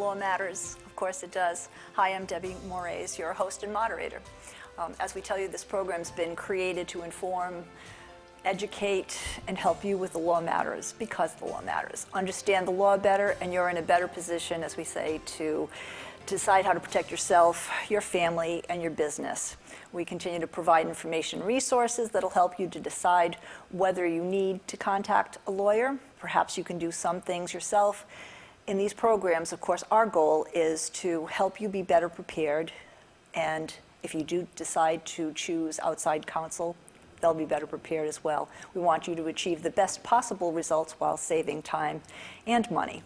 law matters? Of course it does. Hi, I'm Debbie Moraes, your host and moderator. As we tell you, this program's been created to inform, educate, and help you with the law matters because the law matters. Understand the law better, and you're in a better position, as we say, to decide how to protect yourself, your family, and your business. We continue to provide information and resources that'll help you to decide whether you need to contact a lawyer. Perhaps you can do some things yourself. In these programs, of course, our goal is to help you be better prepared, and if you do decide to choose outside counsel, they'll be better prepared as well. We want you to achieve the best possible results while saving time and money.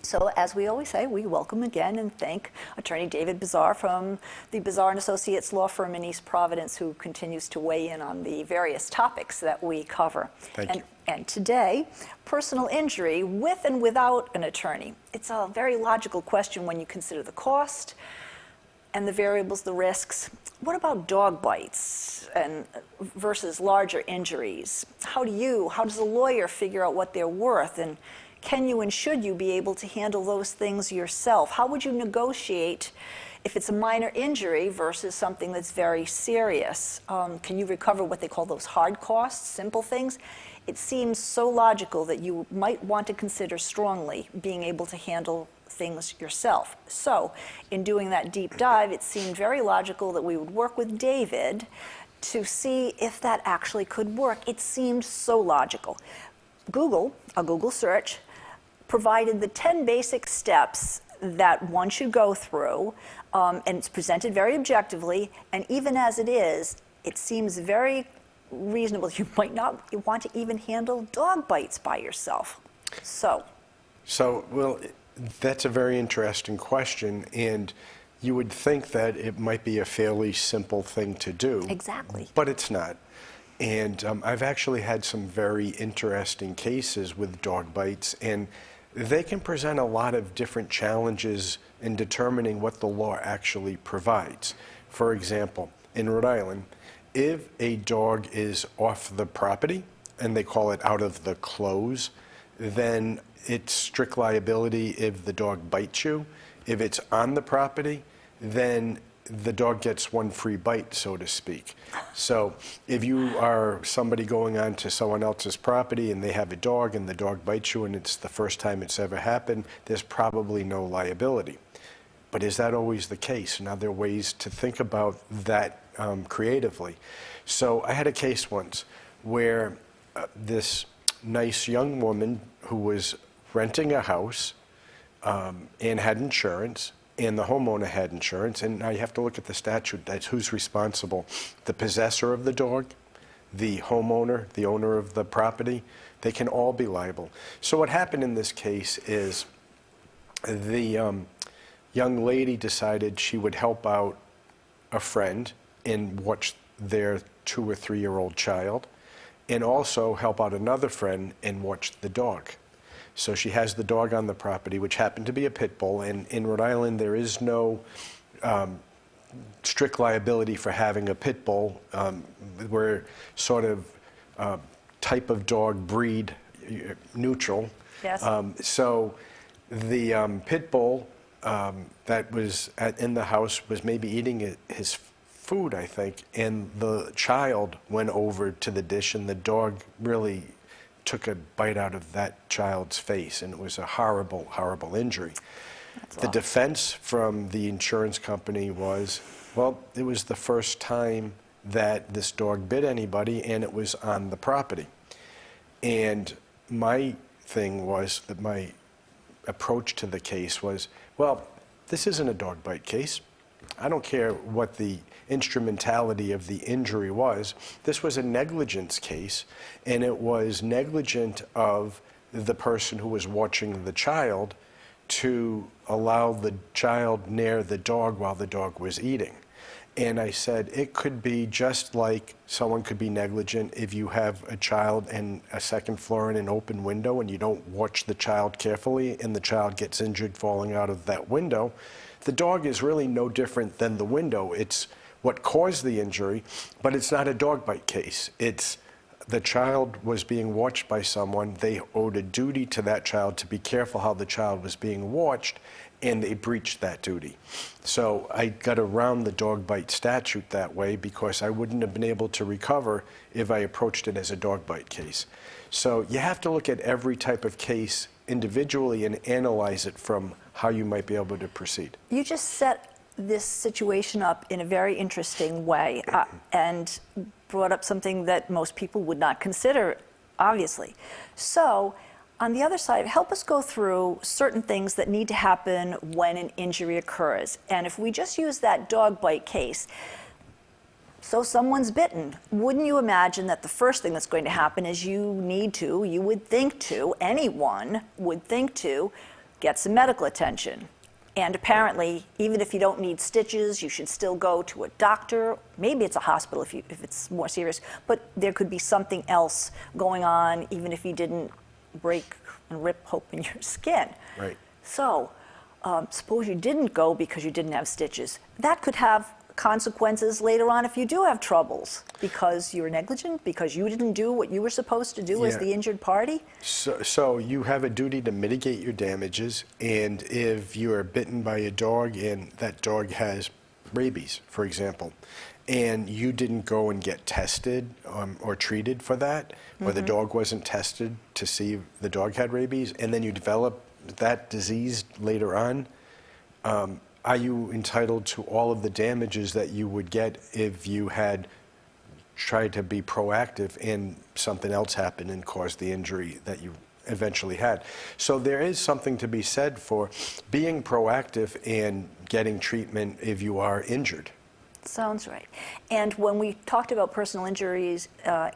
So as we always say, we welcome again and thank Attorney David Bazar from the Bazar and Associates law firm in East Providence, who continues to weigh in on the various topics that we cover. Thank you. And today, personal injury with and without an attorney. It's a very logical question when you consider the cost and the variables, the risks. What about dog bites and versus larger injuries? How does a lawyer figure out what they're worth, and can you and should you be able to handle those things yourself? How would you negotiate if it's a minor injury versus something that's very serious? Can you recover what they call those hard costs, simple things? It seems so logical that you might want to consider strongly being able to handle things yourself. So in doing that deep dive, it seemed very logical that we would work with David to see if that actually could work. It seemed so logical. A Google search, provided the 10 basic steps that one should go through, and it's presented very objectively, and even as it is, it seems very reasonable. You might not want to even handle dog bites by yourself. So, well, that's a very interesting question, and you would think that it might be a fairly simple thing to do. Exactly. But it's not. And I've actually had some very interesting cases with dog bites, and they can present a lot of different challenges in determining what the law actually provides. For example, in Rhode Island, if a dog is off the property, and they call it out of the close, then it's strict liability if the dog bites you. If it's on the property, then the dog gets one free bite, so to speak. So if you are somebody going on to someone else's property and they have a dog and the dog bites you and it's the first time it's ever happened, there's probably no liability. But is that always the case? And are there ways to think about that creatively? So I had a case once where this nice young woman who was renting a house and had insurance, and the homeowner had insurance, and now you have to look at the statute. That's who's responsible. The possessor of the dog, the homeowner, the owner of the property, they can all be liable. So what happened in this case is the young lady decided she would help out a friend and watch their 2 or 3 year old child, and also help out another friend and watch the dog. So she has the dog on the property, which happened to be a pit bull, and in Rhode Island there is no strict liability for having a pit bull. We're sort of type of dog breed neutral. Yes. So the pit bull that was in the house was maybe eating his food, I think, and the child went over to the dish, and the dog really took a bite out of that child's face, and it was a horrible, horrible injury. The defense from the insurance company was, well, it was the first time that this dog bit anybody, and it was on the property. And my thing was that my approach to the case was, well, this isn't a dog bite case. I don't care what the instrumentality of the injury was. This was a negligence case, and it was negligent of the person who was watching the child to allow the child near the dog while the dog was eating. And I said, it could be just like someone could be negligent if you have a child in a second floor in an open window and you don't watch the child carefully and the child gets injured falling out of that window. The dog is really no different than the window. It's what caused the injury, but it's not a dog bite case. It's the child was being watched by someone, they owed a duty to that child to be careful how the child was being watched, and they breached that duty. So I got around the dog bite statute that way because I wouldn't have been able to recover if I approached it as a dog bite case. So you have to look at every type of case individually and analyze it from how you might be able to proceed. You just set this situation up in a very interesting way and brought up something that most people would not consider, obviously. So, on the other side, help us go through certain things that need to happen when an injury occurs. And if we just use that dog bite case, so someone's bitten, wouldn't you imagine that the first thing that's going to happen is you would think to, anyone would think to, get some medical attention. And apparently, even if you don't need stitches, you should still go to a doctor. Maybe it's a hospital if it's more serious, but there could be something else going on, even if you didn't break and rip open your skin. Right. So, suppose you didn't go because you didn't have stitches. That could have consequences later on if you do have troubles because you were negligent, because you didn't do what you were supposed to do as the injured party. So you have a duty to mitigate your damages, and if you are bitten by a dog and that dog has rabies, for example, and you didn't go and get tested or treated for that, or the dog wasn't tested to see if the dog had rabies, and then you develop that disease later on, are you entitled to all of the damages that you would get if you had tried to be proactive and something else happened and caused the injury that you eventually had? So there is something to be said for being proactive and getting treatment if you are injured. Sounds right. And when we talked about personal injuries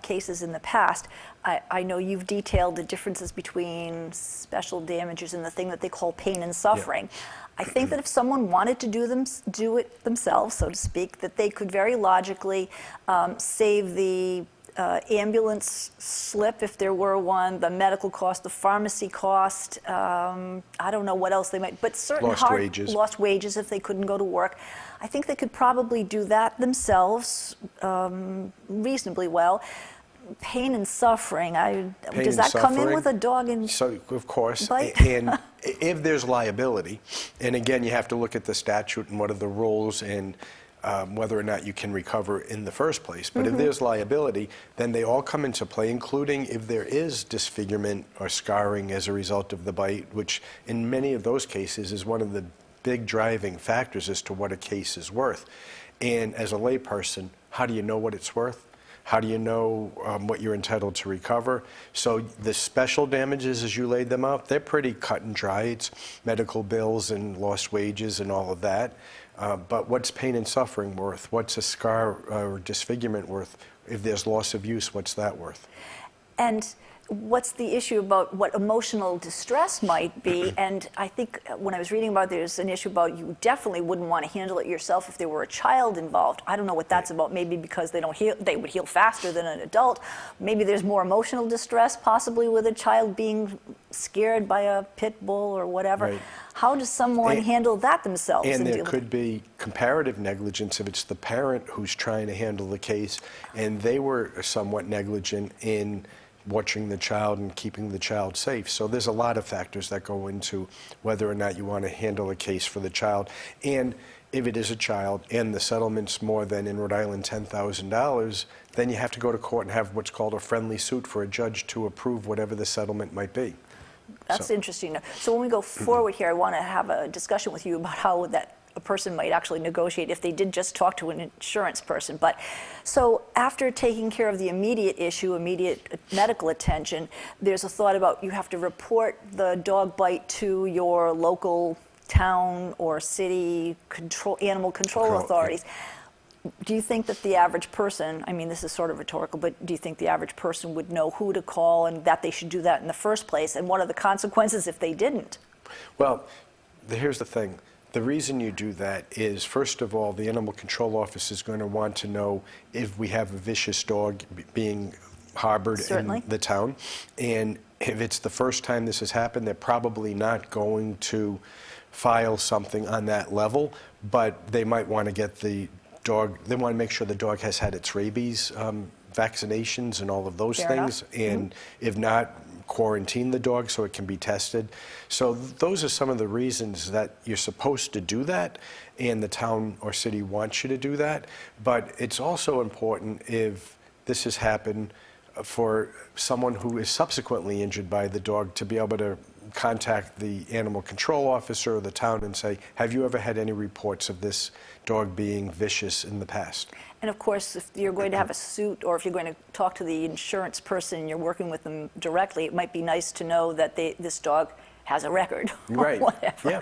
cases in the past, I know you've detailed the differences between special damages and the thing that they call pain and suffering. Yeah. I think that if someone wanted to do it themselves, so to speak, that they could very logically save the ambulance slip, if there were one, the medical cost, the pharmacy cost, I don't know what else they might, but certain lost wages if they couldn't go to work. I think they could probably do that themselves reasonably well. Pain and suffering, does that come in with a dog and so, of course, bite? And if there's liability, and again, you have to look at the statute and what are the rules and whether or not you can recover in the first place. But if there's liability, then they all come into play, including if there is disfigurement or scarring as a result of the bite, which in many of those cases is one of the big driving factors as to what a case is worth. And as a layperson, how do you know what it's worth? How do you know what you're entitled to recover? So the special damages, as you laid them out, they're pretty cut and dry. It's medical bills and lost wages and all of that. But what's pain and suffering worth? What's a scar or disfigurement worth? If there's loss of use, what's that worth? And what's the issue about what emotional distress might be? And I think when I was reading about it, there's an issue about you definitely wouldn't want to handle it yourself if there were a child involved. I don't know what that's about. Maybe because they would heal faster than an adult. Maybe there's more emotional distress possibly with a child being scared by a pit bull or whatever. Right. How does someone handle that themselves? And there could be comparative negligence if it's the parent who's trying to handle the case and they were somewhat negligent in watching the child and keeping the child safe. So there's a lot of factors that go into whether or not you want to handle a case for the child. And if it is a child and the settlement's more than, in Rhode Island, $10,000, then you have to go to court and have what's called a friendly suit for a judge to approve whatever the settlement might be. That's interesting. So when we go forward here, I want to have a discussion with you about how that a person might actually negotiate if they did just talk to an insurance person. But so after taking care of the immediate issue, immediate medical attention, there's a thought about you have to report the dog bite to your local town or city animal control authorities. Yeah. Do you think that the average person, I mean, this is sort of rhetorical, but do you think the average person would know who to call and that they should do that in the first place? And what are the consequences if they didn't? Well, here's the thing. The reason you do that is, first of all, the animal control office is going to want to know if we have a vicious dog being harbored in the town. And if it's the first time this has happened, they're probably not going to file something on that level, but they might want to get the dog, they want to make sure the dog has had its rabies vaccinations and all of those Fair things. enough. And if not, quarantine the dog so it can be tested. So those are some of the reasons that you're supposed to do that, and the town or city wants you to do that. But it's also important, if this has happened, for someone who is subsequently injured by the dog to be able to contact the animal control officer or the town and say, have you ever had any reports of this dog being vicious in the past? And of course, if you're going to have a suit, or if you're going to talk to the insurance person and you're working with them directly, it might be nice to know that this dog has a record, or Right. whatever. Yeah.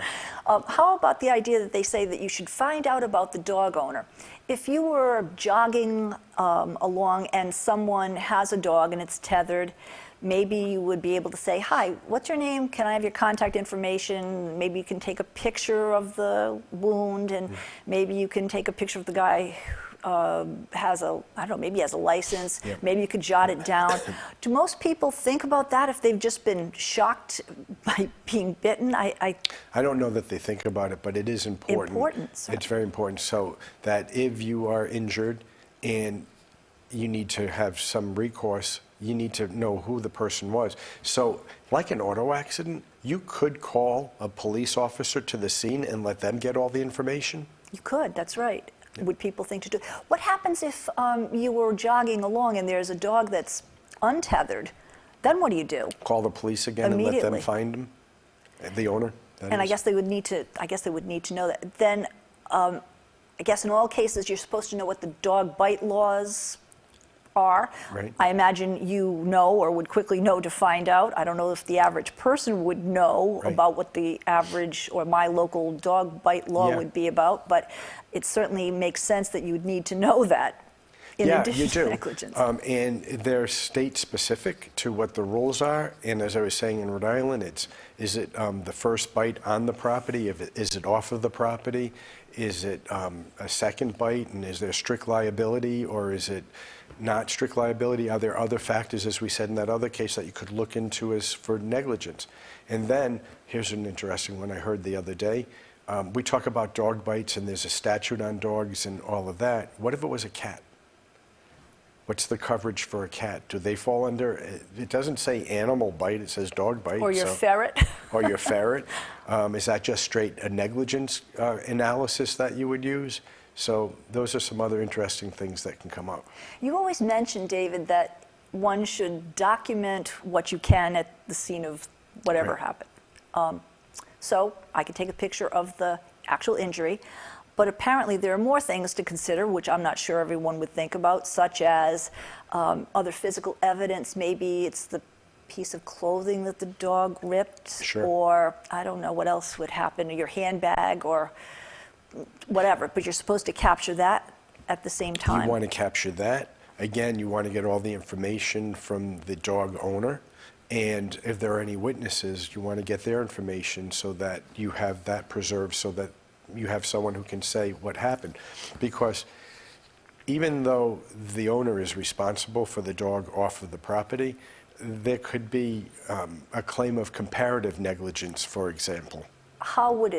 How about the idea that they say that you should find out about the dog owner? If you were jogging along and someone has a dog and it's tethered, maybe you would be able to say, hi, what's your name? Can I have your contact information? Maybe you can take a picture of the wound, and maybe you can take a picture of the guy has a, I don't know, maybe he has a license. Yeah. Maybe you could jot it down. Do most people think about that if they've just been shocked by being bitten? I don't know that they think about it, but it is important. Important, so. It's very important, so that if you are injured and you need to have some recourse, you need to know who the person was. So, like an auto accident, you could call a police officer to the scene and let them get all the information. You could, that's right. Would people think to do? What happens if you were jogging along and there's a dog that's untethered? Then what do you do? Call the police again and let them Immediately. find him, the owner. that And I is. guess they would need to. I guess they would need to know that. Then, I guess in all cases, you're supposed to know what the dog bite laws are. Right. I imagine you know, or would quickly know to find out. I don't know if the average person would know Right. about what the average or my local dog bite law Yeah. would be about, but it certainly makes sense that you would need to know that. In Yeah, addition you to do. negligence. And they're state specific to what the rules are. And as I was saying, in Rhode Island, is it the first bite on the property? Is it off of the property? Is it a second bite? And is there strict liability, or is it not strict liability? Are there other factors, as we said in that other case, that you could look into as for negligence? And then, here's an interesting one I heard the other day. We talk about dog bites, and there's a statute on dogs and all of that. What if it was a cat? What's the coverage for a cat? Do they fall under? It doesn't say animal bite, it says dog bite. Or your so- ferret. Or your ferret. Is that just straight a negligence analysis that you would use? So those are some other interesting things that can come up. You always mention, David, that one should document what you can at the scene of whatever Right. happened. So I could take a picture of the actual injury, but apparently there are more things to consider, which I'm not sure everyone would think about, such as other physical evidence. Maybe it's the piece of clothing that the dog ripped, Sure. or I don't know what else would happen, your handbag or whatever, but you're supposed to capture that at the same time. You want to capture that. Again, you want to get all the information from the dog owner. And if there are any witnesses, you want to get their information so that you have that preserved, so that you have someone who can say what happened. Because even though the owner is responsible for the dog off of the property, there could be a claim of comparative negligence, for example. How would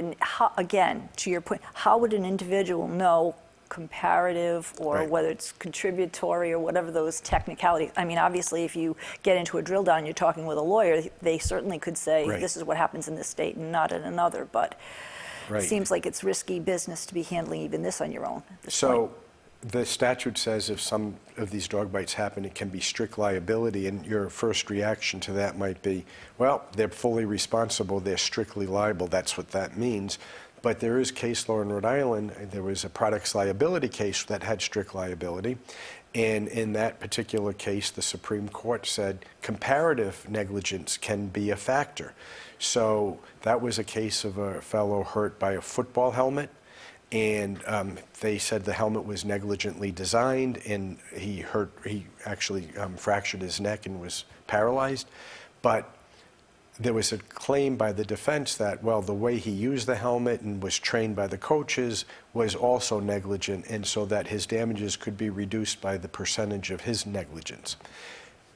again, to your point, how would an individual know comparative, or Right. whether it's contributory, or whatever those technicalities? I mean, obviously, if you get into a drill down, you're talking with a lawyer, they certainly could say, Right. this is what happens in this state and not in another, but Right. it seems like it's risky business to be handling even this on your own at this So point. the statute says if some of these dog bites happen, it can be strict liability, and your first reaction to that might be, well, they're fully responsible, they're strictly liable, that's what that means. But there is case law in Rhode Island. There was a products liability case that had strict liability, and in that particular case, the Supreme Court said comparative negligence can be a factor. So that was a case of a fellow hurt by a football helmet, and they said the helmet was negligently designed, and he actually fractured his neck and was paralyzed. But there was a claim by the defense that, well, the way he used the helmet and was trained by the coaches was also negligent, and so that his damages could be reduced by the percentage of his negligence.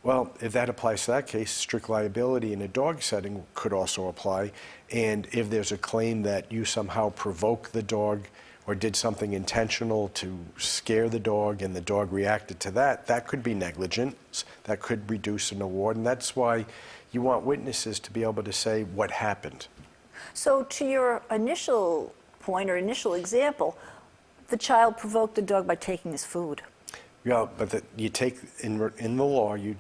Well, if that applies to that case, strict liability in a dog setting could also apply. And if there's a claim that you somehow provoke the dog or did something intentional to scare the dog and the dog reacted to that, that could be negligence. That could reduce an award. And that's why you want witnesses to be able to say what happened. So to your initial point or initial example, the child provoked the dog by taking his food. Yeah, but you take, in the law, you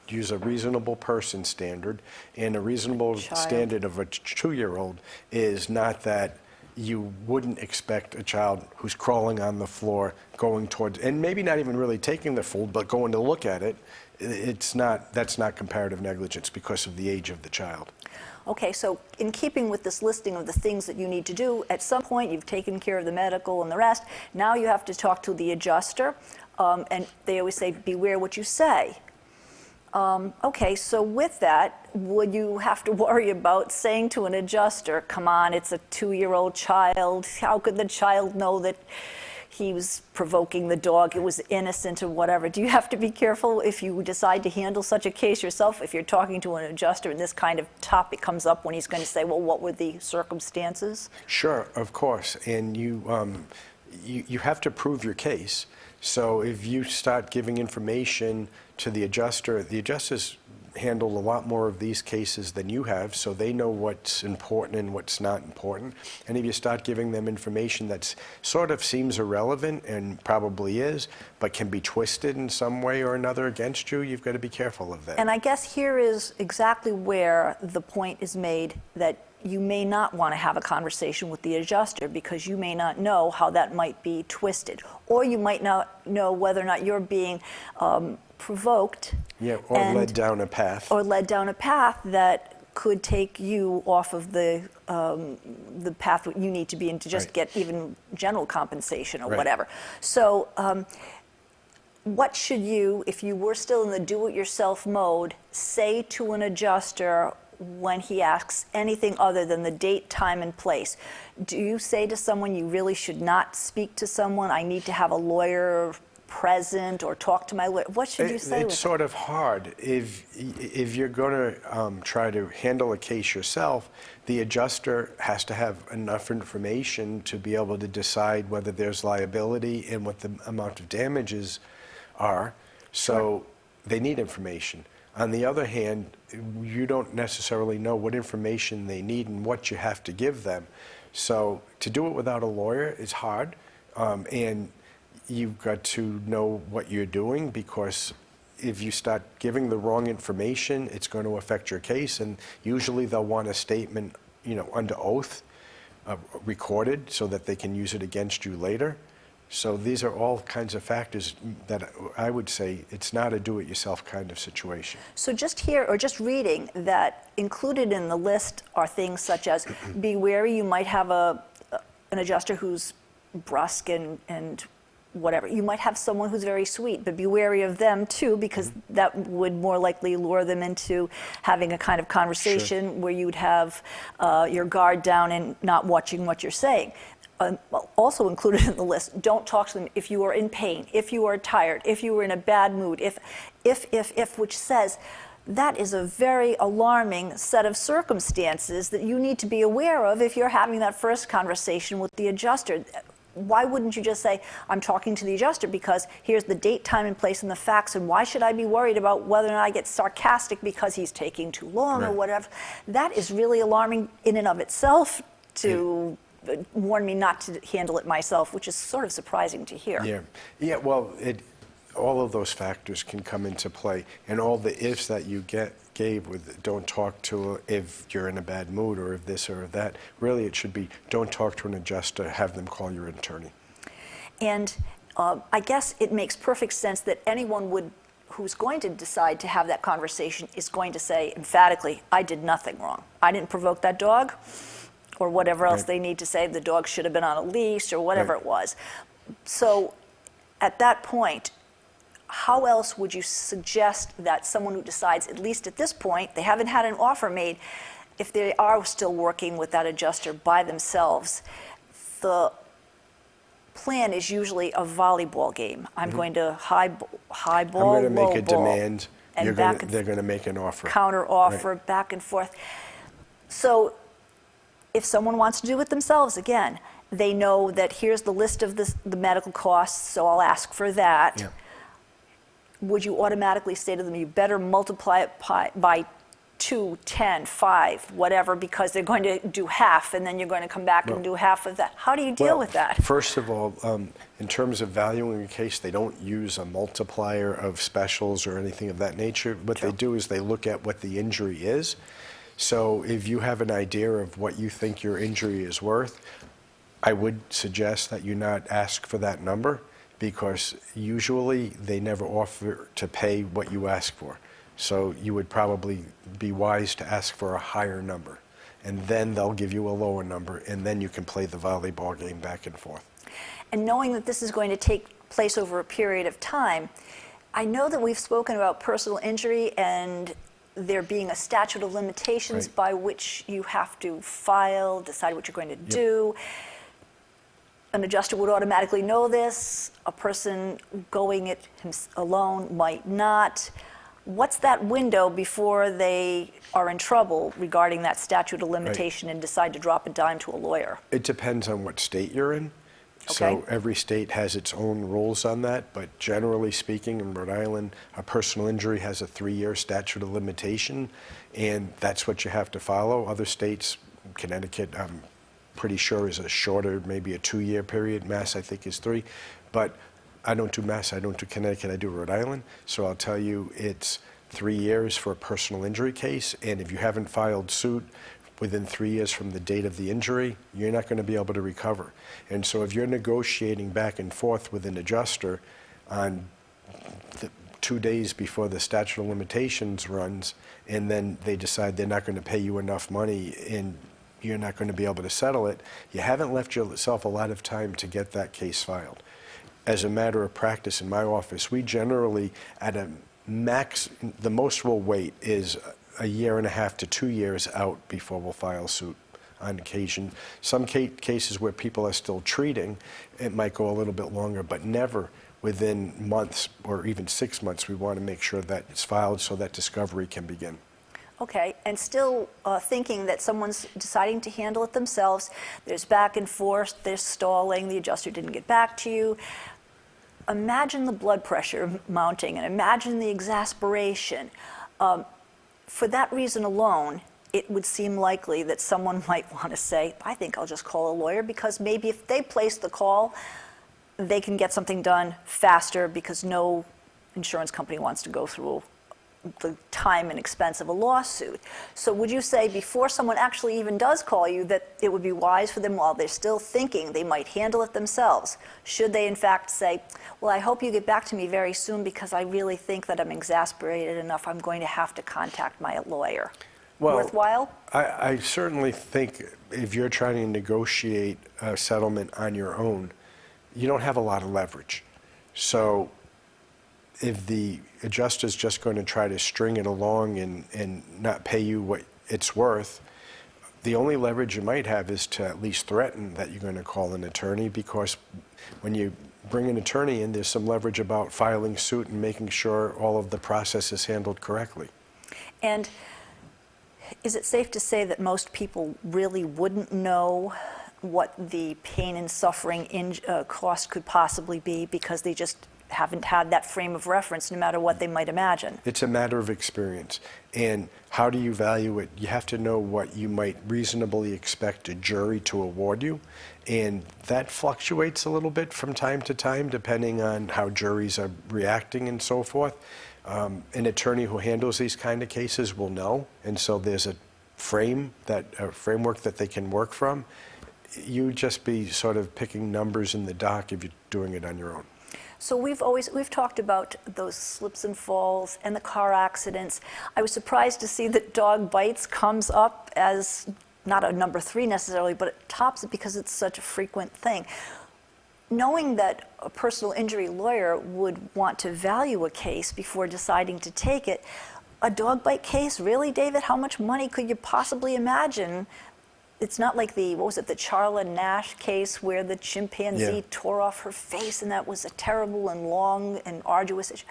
use a reasonable person standard, and a reasonable standard of a 2-year-old is not that you wouldn't expect a child who's crawling on the floor, going towards, and maybe not even really taking the food, but going to look at it. That's not comparative negligence because of the age of the child. Okay, so in keeping with this listing of the things that you need to do, at some point you've taken care of the medical and the rest, now you have to talk to the adjuster, and they always say, beware what you say. Okay, so with that, would you have to worry about saying to an adjuster, come on, it's a 2-year-old child, how could the child know that he was provoking the dog, it was innocent or whatever? Do you have to be careful if you decide to handle such a case yourself, if you're talking to an adjuster and this kind of topic comes up when he's going to say, well, what were the circumstances? Sure, of course, and you have to prove your case. So if you start giving information to the adjusters handle a lot more of these cases than you have, so they know what's important and what's not important. And if you start giving them information that sort of seems irrelevant and probably is, but can be twisted in some way or another against you, you've got to be careful of that. And I guess here is exactly where the point is made that you may not want to have a conversation with the adjuster because you may not know how that might be twisted, or you might not know whether or not you're being provoked. Yeah, or led down a path. Or led down a path that could take you off of the path that you need to be in to just get even general compensation or whatever. So what should you, if you were still in the do-it-yourself mode, say to an adjuster when he asks anything other than the date, time, and place? Do you say to someone, you really should not speak to someone, I need to have a lawyer present or talk to my lawyer? What should you say? It's sort of hard. If you're going to try to handle a case yourself, the adjuster has to have enough information to be able to decide whether there's liability and what the amount of damages are. So they need information. On the other hand, you don't necessarily know what information they need and what you have to give them. So to do it without a lawyer is hard, and you've got to know what you're doing, because if you start giving the wrong information, it's going to affect your case, and usually they'll want a statement, under oath, recorded so that they can use it against you later. So these are all kinds of factors that I would say it's not a do-it-yourself kind of situation. So just here, or just reading, that included in the list are things such as, be wary, you might have an adjuster who's brusque and whatever. You might have someone who's very sweet, but be wary of them too, because that would more likely lure them into having a kind of conversation where you'd have your guard down and not watching what you're saying. Also included in the list, don't talk to them if you are in pain, if you are tired, if you are in a bad mood, if, which says that is a very alarming set of circumstances that you need to be aware of if you're having that first conversation with the adjuster. Why wouldn't you just say, I'm talking to the adjuster because here's the date, time, and place and the facts, and why should I be worried about whether or not I get sarcastic because he's taking too long or whatever? That is really alarming in and of itself to warn me not to handle it myself, which is sort of surprising to hear. Yeah. Well, all of those factors can come into play, and all the ifs that you gave with don't talk to if you're in a bad mood or if this or that. Really, it should be don't talk to an adjuster. Have them call your attorney. And I guess it makes perfect sense that anyone who's going to decide to have that conversation is going to say emphatically, I did nothing wrong. I didn't provoke that dog, or whatever else they need to say. The dog should have been on a leash or whatever it was. So at that point, how else would you suggest that someone who decides, at least at this point, they haven't had an offer made, if they are still working with that adjuster by themselves, the plan is usually a volleyball game. I'm going to high ball, I'm going to make a demand. And they're going to make an offer. Counter offer, back and forth. So If someone wants to do it themselves, again, they know that here's the list of the medical costs, so I'll ask for that. Yeah. Would you automatically say to them, you better multiply it by 2, 10, 5, whatever, because they're going to do half, and then you're going to come back and do half of that? How do you deal with that? First of all, in terms of valuing a case, they don't use a multiplier of specials or anything of that nature. What they do is they look at what the injury is. So if you have an idea of what you think your injury is worth, I would suggest that you not ask for that number, because usually they never offer to pay what you ask for. So you would probably be wise to ask for a higher number, and then they'll give you a lower number, and then you can play the volleyball game back and forth. And knowing that this is going to take place over a period of time, I know that we've spoken about personal injury and there being a statute of limitations by which you have to file, decide what you're going to do. An adjuster would automatically know this. A person going it alone might not. What's that window before they are in trouble regarding that statute of limitation and decide to drop a dime to a lawyer? It depends on what state you're in. Okay. So every state has its own rules on that, but generally speaking, in Rhode Island, a personal injury has a 3-year statute of limitation, and that's what you have to follow. Other states, Connecticut, I'm pretty sure is a shorter, maybe a 2-year period. Mass, I think, is 3. But I don't do Mass, I don't do Connecticut, I do Rhode Island. So I'll tell you, it's 3 years for a personal injury case, and if you haven't filed suit within 3 years from the date of the injury, you're not going to be able to recover. And so if you're negotiating back and forth with an adjuster on the 2 days before the statute of limitations runs, and then they decide they're not going to pay you enough money and you're not going to be able to settle it, you haven't left yourself a lot of time to get that case filed. As a matter of practice in my office, we generally, at a max, the most we'll wait is a 1.5 to 2 years out before we'll file suit on occasion. Some cases where people are still treating, it might go a little bit longer, but never within months or even 6 months. We want to make sure that it's filed so that discovery can begin. Okay, and still thinking that someone's deciding to handle it themselves, there's back and forth, there's stalling, the adjuster didn't get back to you. Imagine the blood pressure mounting and imagine the exasperation. For that reason alone, it would seem likely that someone might want to say, I think I'll just call a lawyer, because maybe if they place the call, they can get something done faster because no insurance company wants to go through the time and expense of a lawsuit. So would you say before someone actually even does call you that it would be wise for them, while they're still thinking they might handle it themselves, should they in fact say, well, I hope you get back to me very soon because I really think that I'm exasperated enough, I'm going to have to contact my lawyer? Well, worthwhile? I certainly think if you're trying to negotiate a settlement on your own, you don't have a lot of leverage. So if the adjuster's just going to try to string it along and not pay you what it's worth, the only leverage you might have is to at least threaten that you're going to call an attorney, because when you bring an attorney in, there's some leverage about filing suit and making sure all of the process is handled correctly. And is it safe to say that most people really wouldn't know what the pain and suffering cost could possibly be because they just haven't had that frame of reference, no matter what they might imagine? It's a matter of experience. And how do you value it? You have to know what you might reasonably expect a jury to award you. And that fluctuates a little bit from time to time, depending on how juries are reacting and so forth. An attorney who handles these kind of cases will know. And so there's a framework that they can work from. You just be sort of picking numbers in the dock if you're doing it on your own. So we've talked about those slips and falls and the car accidents. I was surprised to see that dog bites comes up as not a number 3 necessarily, but it tops it because it's such a frequent thing. Knowing that a personal injury lawyer would want to value a case before deciding to take it, a dog bite case, really, David? How much money could you possibly imagine? It's not like the Charla Nash case where the chimpanzee tore off her face, and that was a terrible and long and arduous issue.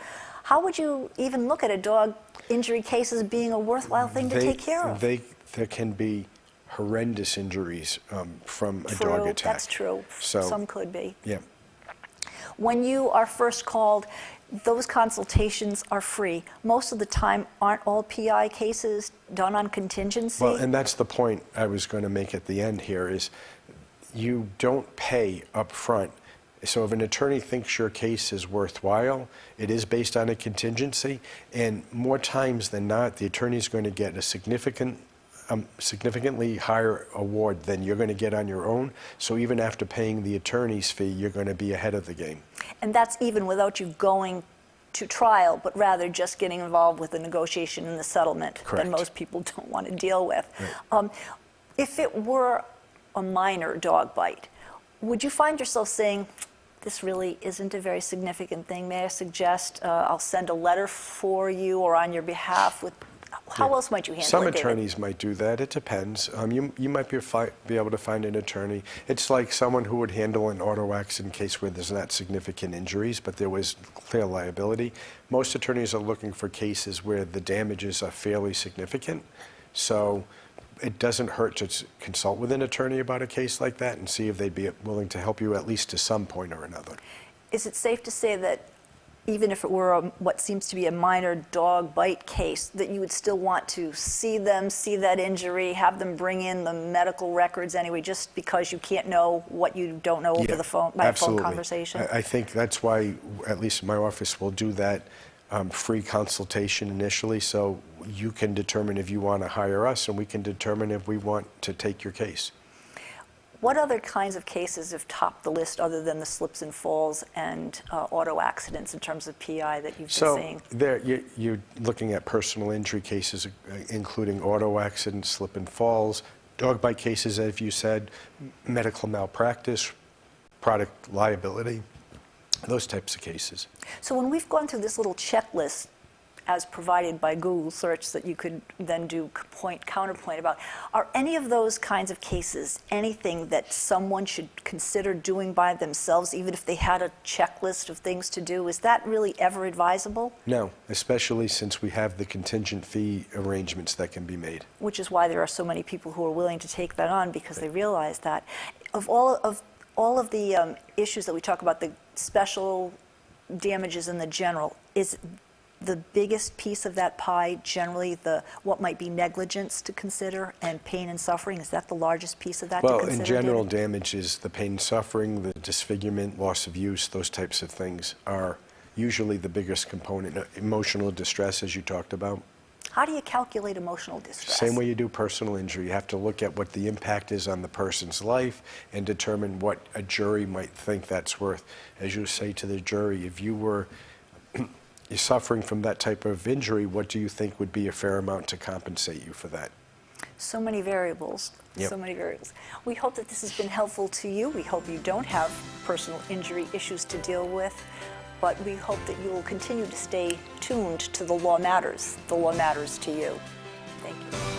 How would you even look at a dog injury case as being a worthwhile thing to take care of? There can be horrendous injuries from a True, dog attack. that's true. So, Some could be. yeah. When you are first called, those consultations are free. Most of the time, aren't all PI cases done on contingency? Well, and that's the point I was going to make at the end here is you don't pay up front. So if an attorney thinks your case is worthwhile, it is based on a contingency, and more times than not, the attorney is going to get a significantly higher award than you're going to get on your own. So even after paying the attorney's fee, you're going to be ahead of the game. And that's even without you going to trial, but rather just getting involved with the negotiation and the settlement Correct. that most people don't want to deal with. Right. If it were a minor dog bite, would you find yourself saying, this really isn't a very significant thing? May I suggest I'll send a letter for you or on your behalf with, how else might you handle Some it, David? attorneys might do that. It depends. You might be able to find an attorney. It's like someone who would handle an auto accident case where there's not significant injuries, but there was clear liability. Most attorneys are looking for cases where the damages are fairly significant. So it doesn't hurt to consult with an attorney about a case like that and see if they'd be willing to help you at least to some point or another. Is it safe to say that even if it were what seems to be a minor dog bite case, that you would still want to see them, see that injury, have them bring in the medical records anyway, just because you can't know what you don't know over the phone, by a phone conversation? I think that's why, at least my office will do that free consultation initially, so you can determine if you want to hire us, and we can determine if we want to take your case. What other kinds of cases have topped the list other than the slips and falls and auto accidents in terms of PI that you've been seeing? So you're looking at personal injury cases, including auto accidents, slip and falls, dog bite cases, as you said, medical malpractice, product liability, those types of cases. So when we've gone through this little checklist as provided by Google search that you could then do counterpoint about, are any of those kinds of cases anything that someone should consider doing by themselves, even if they had a checklist of things to do? Is that really ever advisable? No, especially since we have the contingent fee arrangements that can be made. Which is why there are so many people who are willing to take that on, because they realize that. Of all of the issues that we talk about, the special damages and the general, is the biggest piece of that pie generally what might be negligence to consider and pain and suffering? Is that the largest piece of that to consider? Well, in general, David? damage is the pain, suffering, the disfigurement, loss of use, those types of things are usually the biggest component. Emotional distress, as you talked about. How do you calculate emotional distress? Same way you do personal injury. You have to look at what the impact is on the person's life and determine what a jury might think that's worth. As you say to the jury, if you were you're suffering from that type of injury, what do you think would be a fair amount to compensate you for that? So many variables. Yep. So many variables. We hope that this has been helpful to you. We hope you don't have personal injury issues to deal with, but we hope that you will continue to stay tuned to The Law Matters. The law matters to you. Thank you.